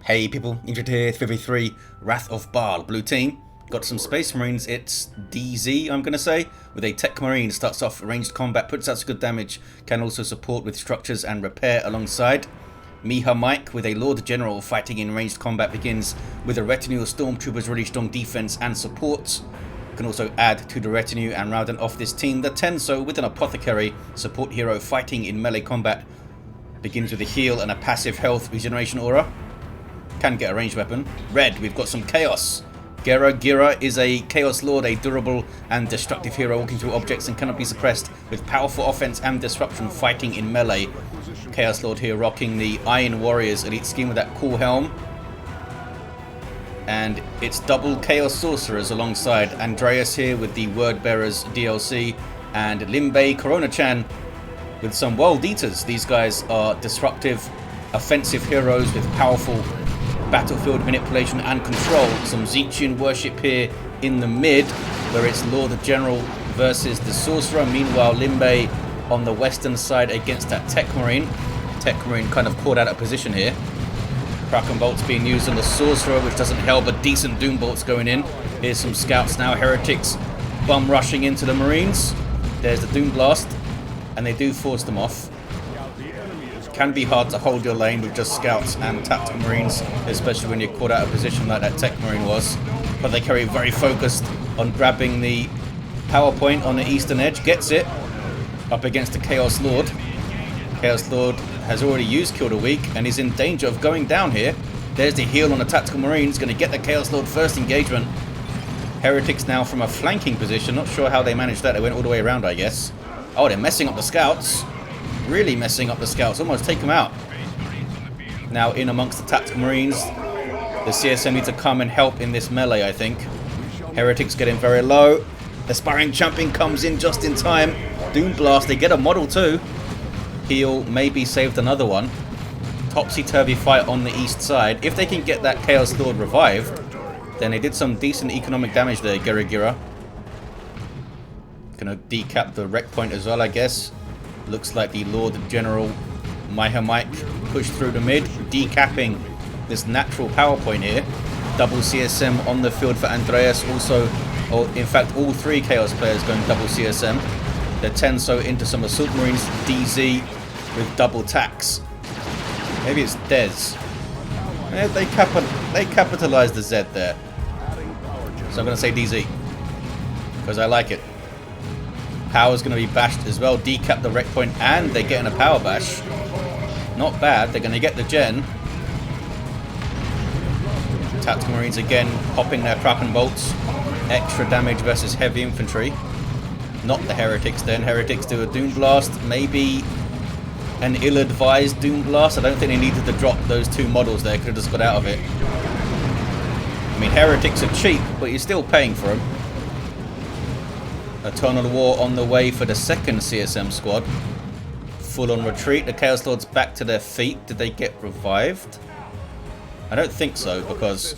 Hey people, Injured here, 53, Wrath of Baal, blue team. Got some Space Marines, it's DZ I'm gonna say, with a Techmarine. Starts off ranged combat, puts out some good damage, can also support with structures and repair alongside. MihaMIke with a Lord General fighting in ranged combat begins with a retinue of Stormtroopers, really strong defense and support. Can also add to the retinue and rounding off this team, the Tenso with an Apothecary, support hero fighting in melee combat. Begins with a heal and a passive health regeneration aura. Can get a ranged weapon. Red, we've got some Chaos. GeraGira is a Chaos Lord, a durable and destructive hero walking through objects and cannot be suppressed with powerful offense and disruption fighting in melee. Chaos Lord here rocking the Iron Warriors elite scheme with that cool helm. And it's double Chaos Sorcerers alongside Andreas here with the Word Bearers DLC and LimBeiCoronaChan with some World Eaters. These guys are disruptive, offensive heroes with powerful battlefield manipulation and control. Some Zechian worship here in the mid, where it's Lord General versus the Sorcerer. Meanwhile, LimBei on the western side against that Techmarine. Techmarine kind of caught out of position here. Kraken bolts being used on the Sorcerer, which doesn't help, but decent Doom bolts going in. Here's some scouts now. Heretics bum rushing into the Marines. There's the Doom blast, and they do force them off. Can be hard to hold your lane with just scouts and tactical marines, especially when you're caught out of position like that Tech Marine was. But they carry very focused on grabbing the power point on the eastern edge. Gets it up against the Chaos Lord. Chaos Lord has already used Kill the Weak and is in danger of going down here. There's the heal on the tactical marines, going to get the Chaos Lord first engagement. Heretics now from a flanking position. Not sure how they managed that. They went all the way around, I guess. Oh, they're messing up the scouts. Really messing up the scouts, almost take them out. Now in amongst the tactical marines, the CSM need to come and help in this melee, I think. Heretics getting very low. Aspiring Champion comes in just in time. Doom blast, they get a model too. Heal, maybe saved another one. Topsy-turvy fight on the east side. If they can get that Chaos Lord revived, then they did some decent economic damage there, GeraGira. Gonna decap the wreck point as well, I guess. Looks like the Lord General MihaMIke pushed through the mid, decapping this natural power point here. Double CSM on the field for Andreas. Also, in fact, all three Chaos players going double CSM. The Tenso into some Assault Marines, DZ with double tax. Maybe it's DeZ. Yeah, they capitalized the Z there. So I'm going to say DZ, because I like it. Power's going to be bashed as well. Decap the wreck point, and they're getting a power bash. Not bad. They're going to get the gen. Tactical Marines again popping their Kraken bolts. Extra damage versus heavy infantry. Not the Heretics then. Heretics do a Doom blast. Maybe an ill-advised Doom blast. I don't think they needed to drop those two models there. Could have just got out of it. I mean, Heretics are cheap, but you're still paying for them. Eternal War on the way for the second CSM squad. Full on retreat. The Chaos Lords back to their feet. Did they get revived? I don't think so, because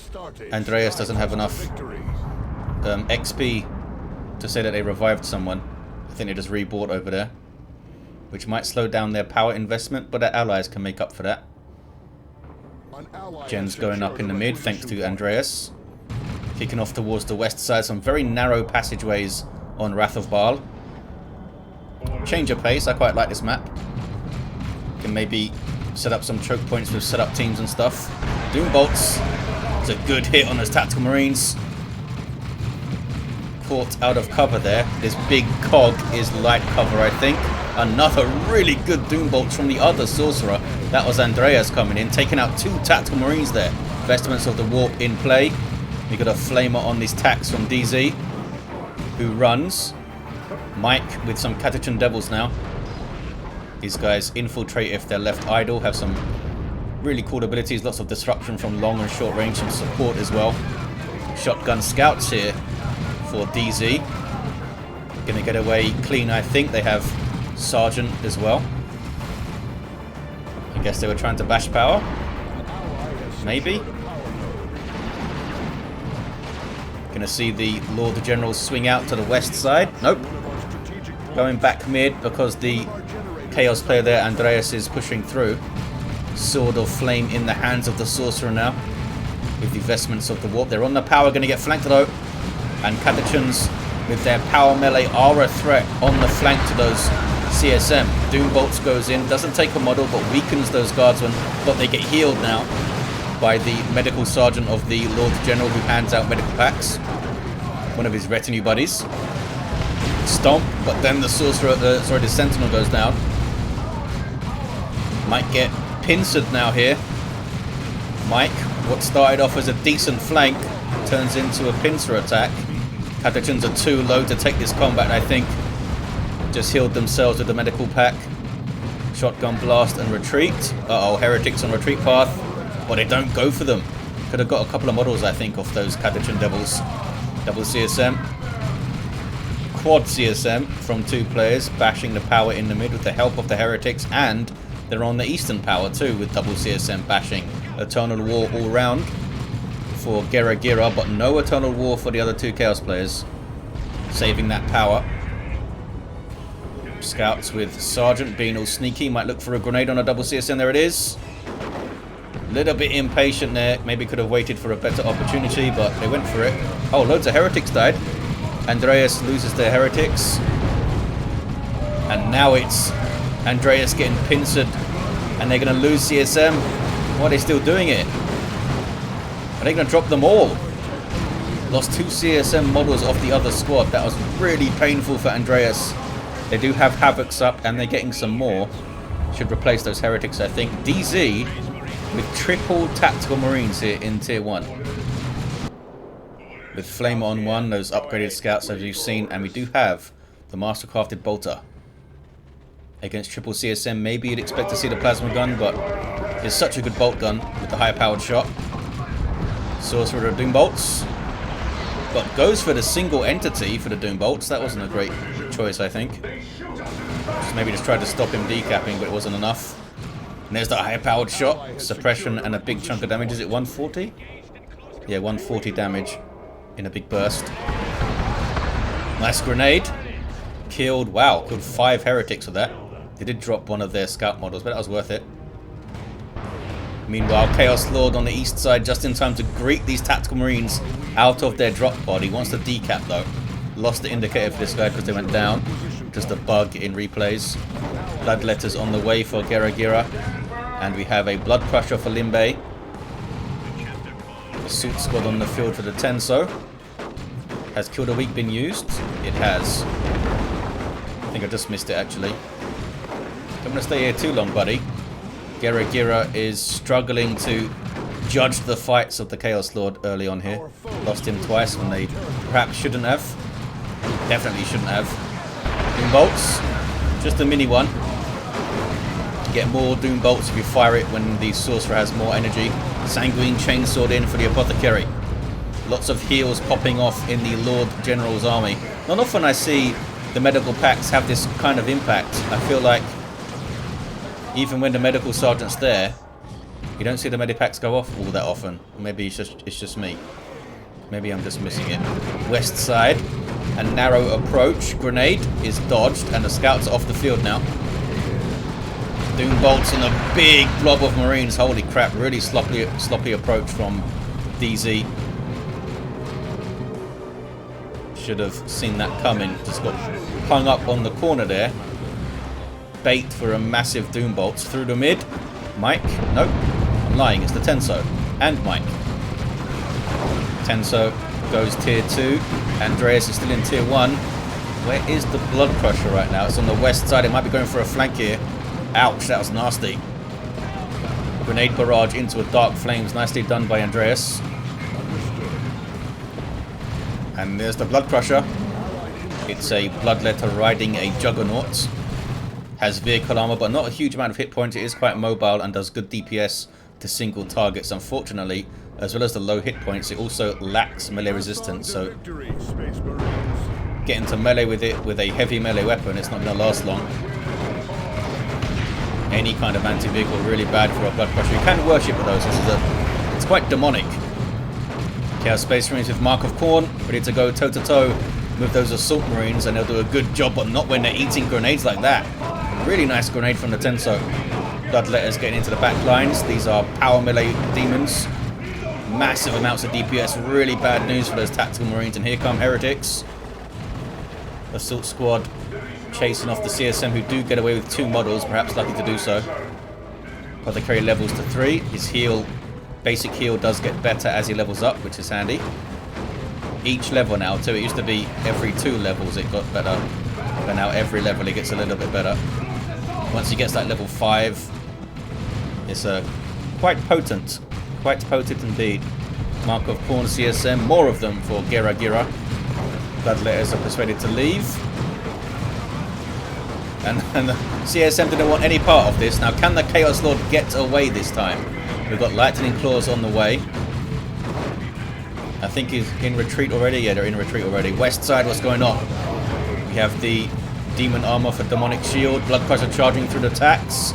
Andreas doesn't have enough XP to say that they revived someone. I think they just rebought over there, which might slow down their power investment, but their allies can make up for that. Gen's going up in the mid thanks to Andreas. Kicking off towards the west side. Some very narrow passageways on Wrath of Baal. Change of pace, I quite like this map. Can maybe set up some choke points with set up teams and stuff. Doom bolts. It's a good hit on those tactical marines. Caught out of cover there. This big cog is light cover, I think. Another really good Doom bolts from the other Sorcerer. That was Andreas coming in, taking out two tactical marines there. Vestments of the Warp in play. We got a flamer on these tacks from DZ, who runs. Mike with some Catachan Devils now. These guys infiltrate if they're left idle. Have some really cool abilities. Lots of disruption from long and short range. Some support as well. Shotgun scouts here for DZ. Gonna get away clean, I think. They have Sergeant as well. I guess they were trying to bash power. Maybe. Gonna see the Lord General swing out to the west side. Nope. Going back mid because the Chaos player there, Andreas, is pushing through. Sword of Flame in the hands of the Sorcerer now. With the vestments of the warp. They're on the power, going to get flanked though. And Catachans with their power melee are a threat on the flank to those CSM. Doom Bolts goes in, doesn't take a model but weakens those guardsmen, but they get healed now by the medical sergeant of the Lord General who hands out medical packs. One of his retinue buddies. Stomp, but then the Sorcerer, the Sentinel goes down. Might get pincered now here. Mike, what started off as a decent flank, turns into a pincer attack. Catachans are too low to take this combat, I think. Just healed themselves with the medical pack. Shotgun blast and retreat. Uh-oh, heretics on retreat path. Well, they don't go for them. Could have got a couple of models, I think, off those Catachan devils. Double CSM. Quad CSM from 2 players, bashing the power in the mid with the help of the heretics, and they're on the eastern power too with double CSM bashing. Eternal War all round for GeraGira, but no Eternal War for the other 2 Chaos players. Saving that power. Scouts with Sergeant being all sneaky. Might look for a grenade on a double CSM. There it is. Little bit impatient there. Maybe could have waited for a better opportunity, but they went for it. Oh, loads of heretics died. Andreas loses their heretics. And now it's Andreas getting pincered. And they're going to lose CSM. Why are they still doing it? Are they going to drop them all? Lost 2 CSM models off the other squad. That was really painful for Andreas. They do have Havocs up and they're getting some more. Should replace those heretics, I think. DeZ with triple tactical marines here in tier 1. With Flame on 1, those upgraded scouts as you've seen. And we do have the Mastercrafted Bolter. Against triple CSM, maybe you'd expect to see the plasma gun, but it's such a good bolt gun with the high powered shot. Sorcerer of Doom Bolts. But goes for the single entity for the Doom Bolts. That wasn't a great choice, I think. Maybe just tried to stop him decapping, but it wasn't enough. And there's that high-powered shot. Suppression and a big chunk of damage. Is it 140? Yeah, 140 damage in a big burst. Nice grenade. Killed, wow, killed 5 heretics with that. They did drop one of their scout models, but that was worth it. Meanwhile, Chaos Lord on the east side just in time to greet these tactical marines out of their drop pod. He wants to decap though. Lost the indicator for this guy because they went down. Just a bug in replays. Bloodletters on the way for GeraGira. And we have a Blood Crusher for LimBei. Assault squad on the field for the Tenso. Has Kill the Weak been used? It has. I think I just missed it actually. Don't want to stay here too long, buddy. GeraGira is struggling to judge the fights of the Chaos Lord early on here. Lost him twice when they perhaps shouldn't have. Definitely shouldn't have. Doom Bolts. Just a mini one. Get more Doom Bolts if you fire it when the Sorcerer has more energy. Sanguine Chainsword in for the Apothecary. Lots of heals popping off in the Lord General's army. Not often I see the medical packs have this kind of impact. I feel like even when the medical sergeant's there, you don't see the medipacks go off all that often. Maybe it's just me. Maybe I'm just missing it. West side. A narrow approach. Grenade is dodged and the scouts are off the field now. Doom Bolts in a big blob of marines. Holy crap, really sloppy approach from DeZ. Should have seen that coming. Just got hung up on the corner there. Bait for a massive Doom Bolts through the mid. Mike? Nope. I'm lying. It's the Tenso. And Mike. Tenso goes tier 2. Andreas is still in tier 1. Where is the Blood Crusher right now? It's on the west side. It might be going for a flank here. Ouch, that was nasty. Grenade barrage into a Dark Flames. Nicely done by Andreas. And there's the Blood Crusher. It's a Bloodletter riding a Juggernaut. Has vehicle armor, but not a huge amount of hit points. It is quite mobile and does good DPS to single targets. Unfortunately, as well as the low hit points, it also lacks melee resistance. So get into melee with it with a heavy melee weapon, it's not going to last long. Any kind of anti-vehicle really bad for a Blood Crusher. You can worship with those. It's quite demonic. Chaos Space Marines with Mark of Khorne, ready to go toe-to-toe with those Assault Marines, and they'll do a good job, but not when they're eating grenades like that. Really nice grenade from the Tenso. Bloodletters getting into the back lines. These are power melee demons. Massive amounts of DPS. Really bad news for those tactical marines. And here come heretics. Assault squad chasing off the CSM, who do get away with 2 models, perhaps lucky to do so. Apothecary levels to 3. His heal, basic heal, does get better as he levels up, which is handy. Each level now too. It used to be every 2 levels it got better, but now every level it gets a little bit better. Once he gets that level 5, it's quite potent indeed. Mark of Khorne CSM, more of them for GeraGira. Bloodletters are persuaded to leave. And the CSM didn't want any part of this. Now, can the Chaos Lord get away this time? We've got Lightning Claws on the way. I think he's in retreat already. Yeah, they're in retreat already. West side, what's going on? We have the Demon Armor for Demonic Shield. Blood Crusher charging through the attacks.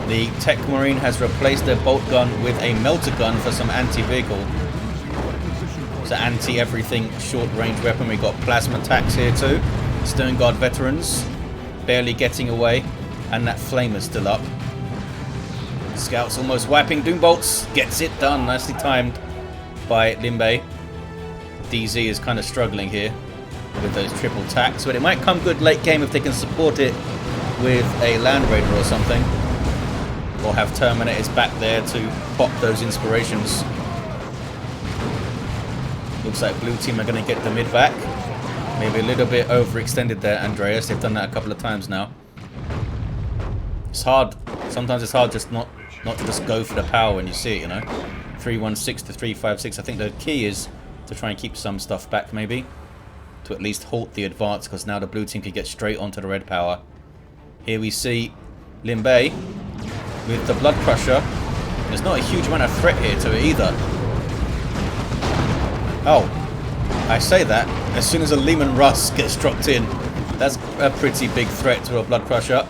The Techmarine has replaced their bolt gun with a melter gun for some anti-vehicle. It's an anti-everything short-range weapon. We've got plasma attacks here too. Stone Guard veterans barely getting away. And that Flamer's still up. Scouts almost wiping Doombolts. Gets it done. Nicely timed by LimBei. DeZ is kind of struggling here with those triple attacks, but it might come good late game if they can support it with a Land Raider or something, or have Terminators back there to pop those inspirations. Looks like blue team are going to get the mid back. Maybe a little bit overextended there, Andreas. They've done that a couple of times now. It's hard. Sometimes it's hard just not to just go for the power when you see it, you know. 316 to 356. I think the key is to try and keep some stuff back, maybe, to at least halt the advance, because now the blue team can get straight onto the red power. Here we see LimBei with the Blood Crusher. There's not a huge amount of threat here to it either. Oh, I say that as soon as a Lehman Russ gets dropped in, that's a pretty big threat to a Blood Crusher.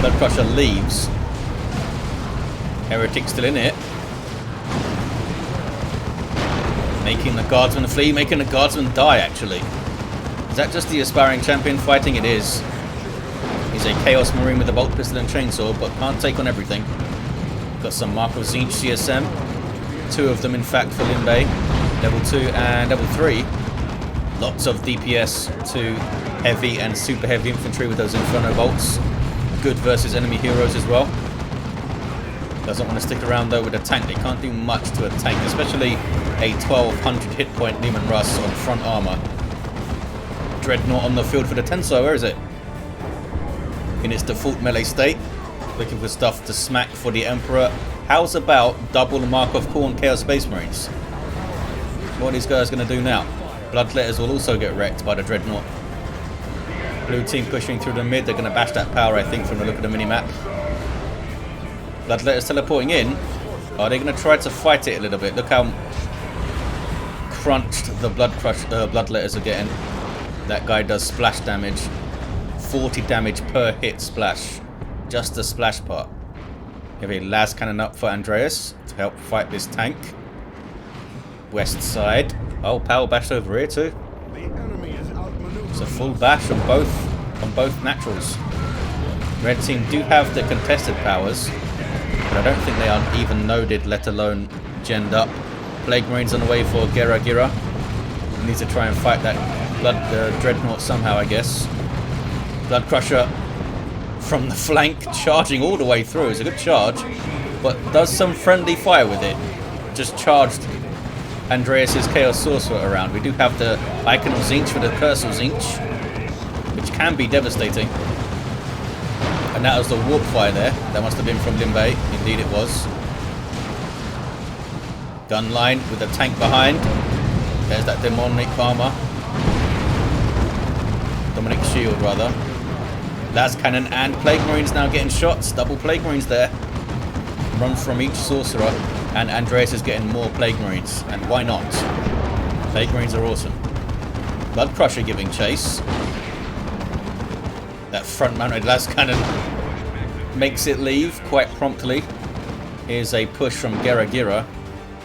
Blood Crusher leaves. Heretic still in it. Making the Guardsman flee, making the Guardsman die, actually. Is that just the aspiring champion fighting? It is. He's a Chaos Marine with a bolt pistol and chainsaw, but can't take on everything. Got some Mark of Tzeentch CSM. 2 of them, in fact, for LimBei. Level 2 and level 3. Lots of DPS to heavy and super heavy infantry with those Inferno bolts. Good versus enemy heroes as well. Doesn't want to stick around though with a tank. They can't do much to a tank, especially a 1200 hit point Lehman Russ on front armor. Dreadnought on the field for the Tenso. Where is it? In its default melee state. Looking for stuff to smack for the Emperor. How's about double Mark of Khorne Chaos Space Marines? What are these guys going to do now? Bloodletters will also get wrecked by the Dreadnought. Blue team pushing through the mid. They're going to bash that power, I think, from the look of the minimap. Bloodletters teleporting in. Are they going to try to fight it a little bit? Look how crunched the Bloodletters are getting. That guy does splash damage. 40 damage per hit splash. Just the splash part. We have a las cannon up for Andreas to help fight this tank. West side. Oh, power bash over here too. It's a full bash on both naturals. Red team do have the contested powers, but I don't think they are even noded, let alone genned up. Plague Marines on the way for GeraGira. We need to try and fight that Dreadnought somehow, I guess. Blood Crusher from the flank, charging all the way through. It's a good charge, but does some friendly fire with it. Just charged Andreas' Chaos Sorcerer around. We do have the Icon of Tzeentch for the Curse of Tzeentch, which can be devastating. And that was the warp fire there. That must have been from LimBei. Indeed it was. Gun line with a tank behind. There's that demonic armor. Demonic shield, rather. Las Cannon and Plague Marines now getting shots. Double Plague Marines there. Run from each Sorcerer. And Andreas is getting more Plague Marines. And why not? Plague Marines are awesome. Blood Crusher giving chase. That front-mounted Las Cannon makes it leave quite promptly. Here's a push from GeraGira.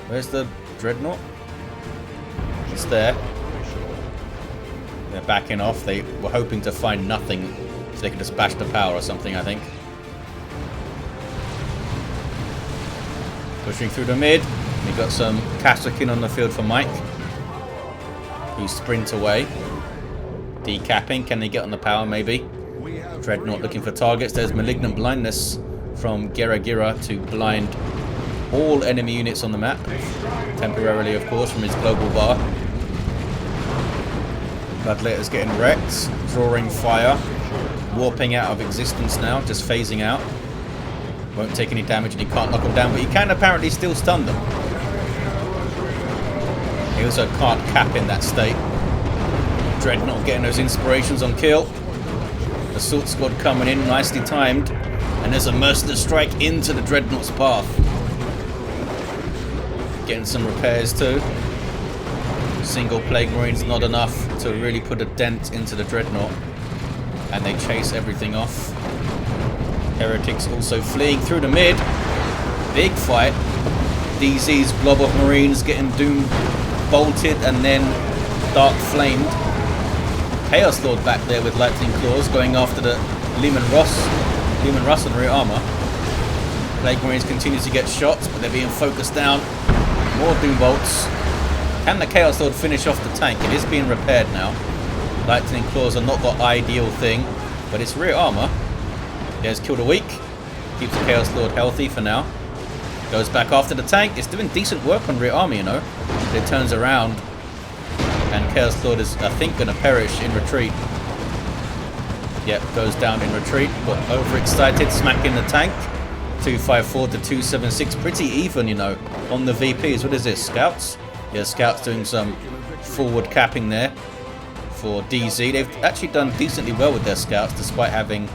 Where's the Dreadnought? It's there. They're backing off. They were hoping to find nothing so they could just bash the power or something, I think. Pushing through the mid. We've got some Kassakin on the field for Mike. You sprint away. Decapping. Can they get on the power? Maybe. Dreadnought looking for targets. There's Malignant Blindness from GeraGira to blind all enemy units on the map. Temporarily, of course, from his global bar. Bloodletter's getting wrecked. Drawing fire. Warping out of existence now. Just phasing out. Won't take any damage and he can't knock them down, but he can apparently still stun them. He also can't cap in that state. Dreadnought getting those inspirations on kill. Assault squad coming in, nicely timed. And there's a merciless strike into the Dreadnought's path. Getting some repairs too. Single Plague Marine's not enough to really put a dent into the Dreadnought. And they chase everything off. Heretics also fleeing through the mid. Big fight. DZ's blob of Marines getting doom bolted and then dark flamed. Chaos Lord back there with lightning claws going after the Leman Russ on rear armor. Plague Marines continue to get shots, but they're being focused down. More doom bolts. Can the Chaos Lord finish off the tank? It is being repaired now. Lightning claws are not the ideal thing, but it's rear armor. There's killed a weak. Keeps the Chaos Lord healthy for now. Goes back after the tank. It's doing decent work on rear armor, you know. But it turns around. And Chaos Lord is, I think, going to perish in retreat. Yep, goes down in retreat. But overexcited, smacking the tank. 254 to 276. Pretty even, you know, on the VPs. What is this? Scouts? Yeah, Scouts doing some forward capping there for DZ. They've actually done decently well with their Scouts, despite having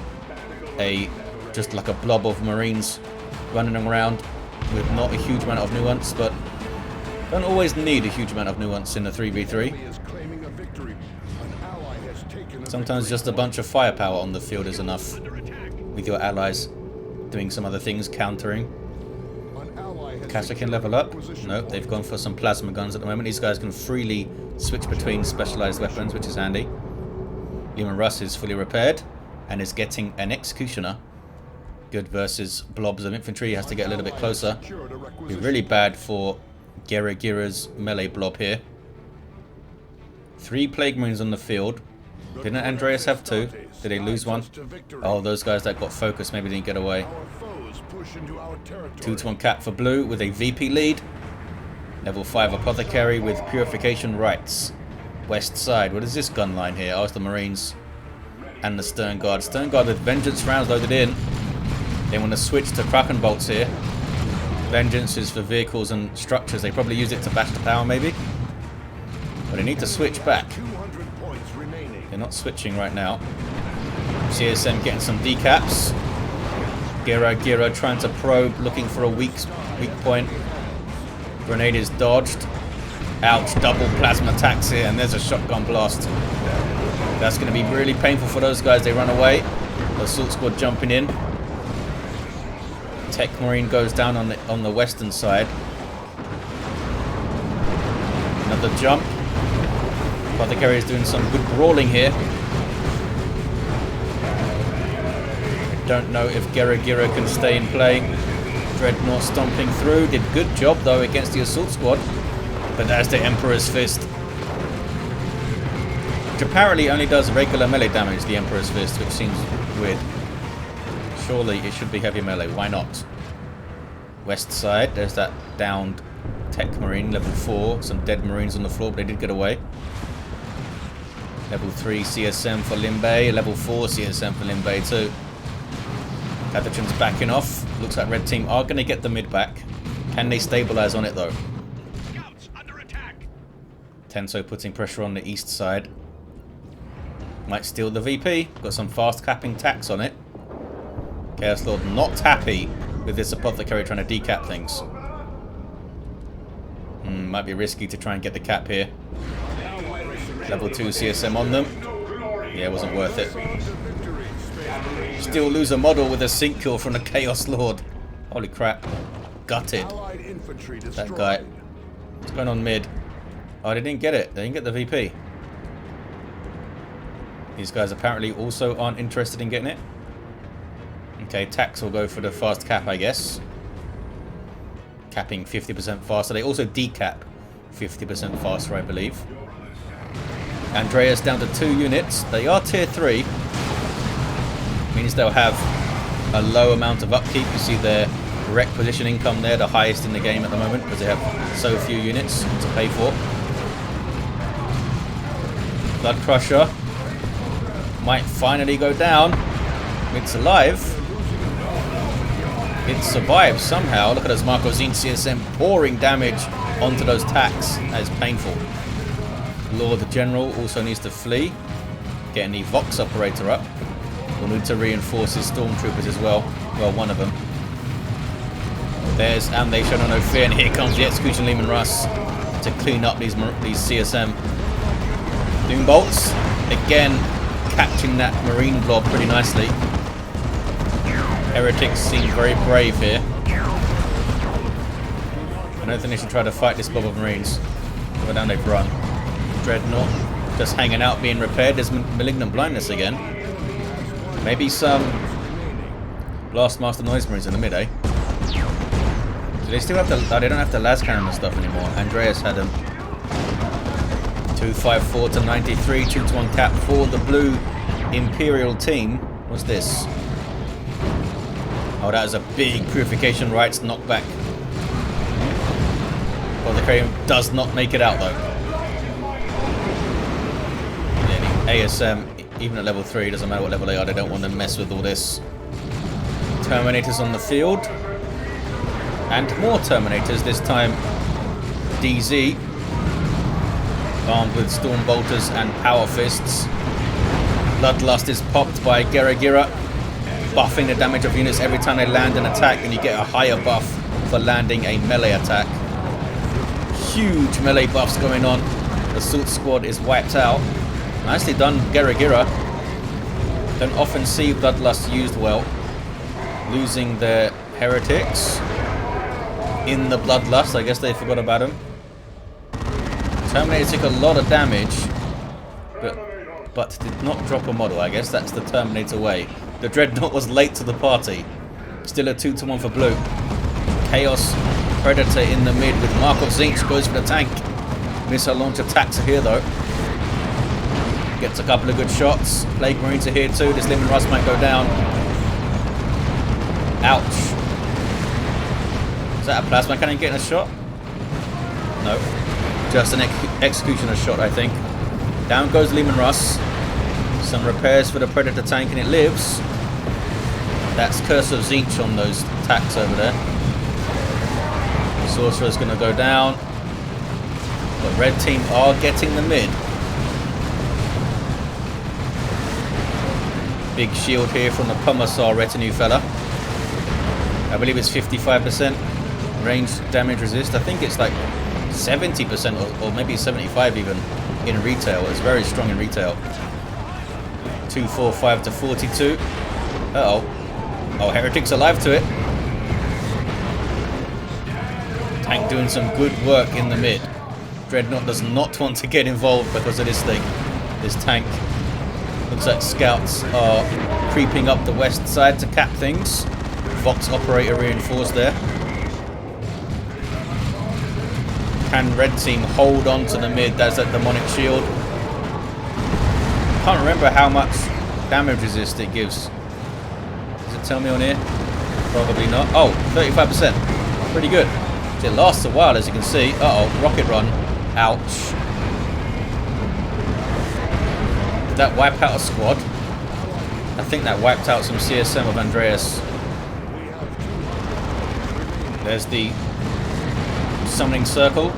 just like a blob of Marines running around with not a huge amount of nuance, but don't always need a huge amount of nuance in a 3v3. Sometimes just a bunch of firepower on the field is enough, with your allies doing some other things, countering. Kasha can level up. Nope, they've gone for some plasma guns at the moment. These guys can freely switch between specialized weapons, which is handy. Leman Russ is fully repaired and is getting an Executioner. Good versus blobs of infantry. He has to get a little bit closer. Be really bad for GeraGira's melee blob here. 3 Plague Marines on the field. Didn't Andreas have 2? Did they lose 1? Oh, those guys that got focused maybe didn't get away. 2-to-1 cap for blue with a VP lead. Level 5 Apothecary with Purification Rites. West side. What is this gun line here? Oh, it's the Marines and the Stern Guard. Stern Guard with Vengeance rounds loaded in. They want to switch to Kraken bolts here. Vengeance is for vehicles and structures. They probably use it to bash the power maybe. But they need to switch back. They're not switching right now. CSM getting some decaps. GeraGira trying to probe, looking for a weak point. Grenade is dodged. Ouch, double plasma attacks here, and there's a shotgun blast. That's going to be really painful for those guys. They run away. The assault squad jumping in. Techmarine goes down on the western side. Another jump. Apothecary is doing some good brawling here. I don't know if GeraGira can stay in play. Dreadnought stomping through. Did good job though against the assault squad. But that's the Emperor's Fist. Which apparently only does regular melee damage, the Emperor's Fist, which seems weird. Surely it should be heavy melee. Why not? West side, there's that downed Techmarine, level 4. Some dead Marines on the floor, but they did get away. Level 3 CSM for LimBei. Level 4 CSM for LimBei too. Catachan's backing off. Looks like red team are going to get the mid back. Can they stabilize on it though? Scouts under attack. Tenso putting pressure on the east side. Might steal the VP. Got some fast capping tax on it. Chaos Lord not happy with this Apothecary trying to decap things. Might be risky to try and get the cap here. Level 2 CSM on them. Yeah, it wasn't worth it. Still lose a model with a sync kill from the Chaos Lord. Holy crap. Gutted. That guy. What's going on mid? Oh, they didn't get it. They didn't get the VP. These guys apparently also aren't interested in getting it. Okay, Tax will go for the fast cap, I guess. capping 50% faster. They also decap 50% faster, I believe. Andreas down to 2 units. They are tier 3. Means they'll have a low amount of upkeep. You see their requisition income there, the highest in the game at the moment, because they have so few units to pay for. Blood Crusher might finally go down. It's alive. It survives somehow. Look at those Marco Zine CSM pouring damage onto those tacks. That is painful. Lord General also needs to flee. Getting the Vox Operator up. We'll need to reinforce his Stormtroopers as well. Well, one of them. There's and they show no fear, and here comes the Execution Lehman Russ to clean up these CSM. Doom Bolts, again, catching that Marine blob pretty nicely. Heretics seem very brave here. I don't think they should try to fight this blob of Marines. But down they've run. Dreadnought just hanging out, being repaired. There's Malignant Blindness again. Maybe some Blastmaster Noise Marines in the mid, eh? Do they still have the... Oh, they don't have the las cannon and stuff anymore. Andreas had them. 254 to 93, 2-to-1 cap for the blue Imperial team. What's this? Oh, that is a big Purification Rites knockback. Apothecary does not make it out though. Yeah, the ASM, even at level 3, doesn't matter what level they are, they don't want to mess with all this. Terminators on the field. And more Terminators, this time DeZ. Armed with Storm Bolters and Power Fists. Bloodlust is popped by GeraGira, buffing the damage of units every time they land an attack, and you get a higher buff for landing a melee attack. Huge melee buffs going on. The Assault Squad is wiped out. Nicely done, GeraGira. Don't often see Bloodlust used well. Losing their Heretics in the Bloodlust. I guess they forgot about him. Terminator took a lot of damage, but did not drop a model. I guess that's the Terminator way. The Dreadnought was late to the party. Still a 2-to-1 for blue. Chaos Predator in the mid with Markov Zinch goes for the tank. Missile launch attacks are here though. Gets a couple of good shots. Plague Marines are here too. This Lehman Russ might go down. Ouch. Is that a plasma cannon getting a shot? No. Just an executioner shot, I think. Down goes Lehman Russ. Some repairs for the Predator tank, and it lives. That's Curse of Zinch on those attacks over there. Sorcerer's going to go down. But red team are getting the mid. Big shield here from the Commissar retinue fella. I believe it's 55% range damage resist. I think it's like 70% or maybe 75 even in retail. It's very strong in retail. 245 to 42. Uh-oh. Oh, Heretic's alive to it. Tank doing some good work in the mid. Dreadnought does not want to get involved because of this thing. This tank. Looks like scouts are creeping up the west side to cap things. Vox Operator reinforced there. Can red team hold on to the mid? That's that demonic shield. Can't remember how much damage resist it gives. Does it tell me on here? Probably not. Oh, 35%. Pretty good. It lasts a while, as you can see. Uh-oh, rocket run. Ouch. Did that wipe out a squad? I think that wiped out some CSM of Andreas. There's the summoning circle.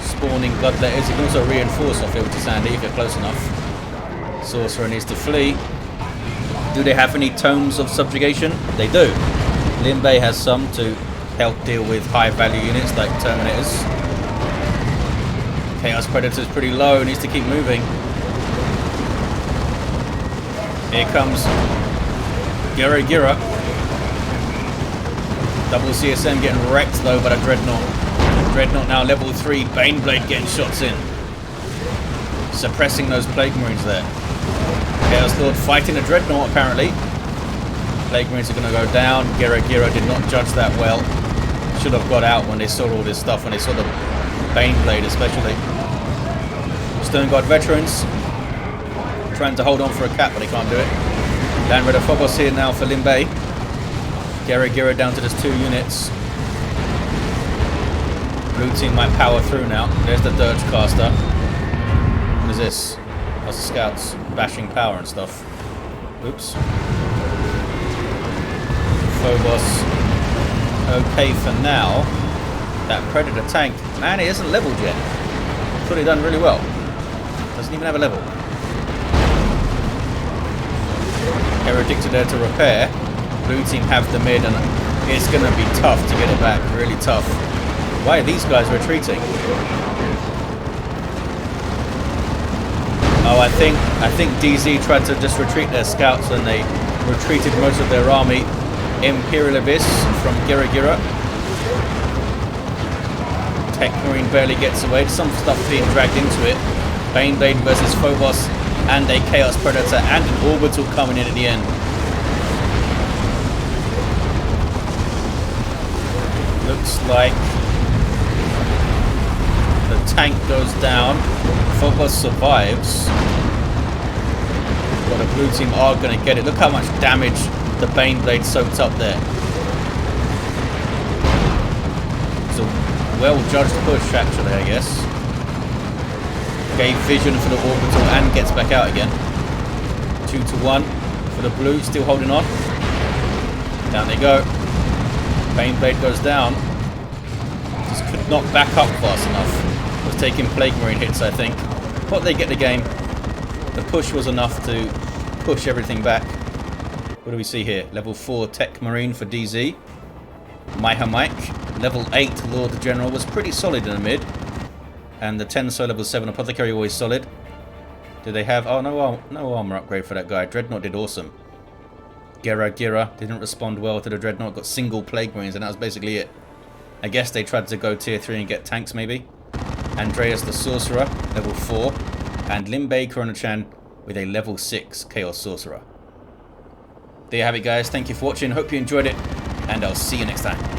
Spawning bloodletters. You can also reinforce off here with Sandy if you're close enough. Sorcerer needs to flee. Do they have any tomes of subjugation? They do. LimBei has some to help deal with high value units like Terminators. Chaos Predator's pretty low, needs to keep moving. Here comes GeraGira. Double CSM getting wrecked though by the Dreadnought. Dreadnought now level 3, Baneblade getting shots in. Suppressing those Plague Marines there. Chaos Lord fighting a Dreadnought apparently. Plague Marines are going to go down. GeraGira did not judge that well. should have got out when they saw all this stuff, when they saw the Baneblade especially. Stone Guard veterans trying to hold on for a cap, but they can't do it. Land Raider Phobos here now for LimBei. GeraGira down to just 2 units. Blue team might power through now. There's the Dirge Caster. What is this? That's the scouts bashing power and stuff. Oops. Phobos okay for now. That Predator tank, man, it isn't leveled yet. Could have done really well. Doesn't even have a level. Heredictor there to repair. Blue team have the mid, and it's going to be tough to get it back. Really tough. Why are these guys retreating? Oh, I think DeZ tried to just retreat their scouts, and they retreated most of their army. Imperial Abyss from GeraGira. Techmarine barely gets away. Some stuff being dragged into it. Baneblade versus Phobos, and a Chaos Predator, and an Orbital coming in at the end. Looks like the tank goes down. Phobos survives. But the blue team are going to get it. Look how much damage the Baneblade soaked up there. It's a well-judged push, actually, I guess. Gave vision for the Orbital and gets back out again. 2-1 for the blue, still holding on. Down they go. Baneblade goes down. Just could not back up fast enough. Was taking Plague Marine hits, I think. But they get the game. The push was enough to push everything back. What do we see here? Level 4 Techmarine for DeZ. MihaMIke. Level 8 Lord General was pretty solid in the mid. And the Tenso level 7 Apothecary always solid. Do they have... Oh, no armor upgrade for that guy. Dreadnought did awesome. GeraGira didn't respond well to the Dreadnought. Got single Plague Marines, and that was basically it. I guess they tried to go tier 3 and get tanks, maybe. Andreas the Sorcerer, level 4. And LimBeiCoronaChan with a level 6 Chaos Sorcerer. There you have it, guys. Thank you for watching. Hope you enjoyed it. And I'll see you next time.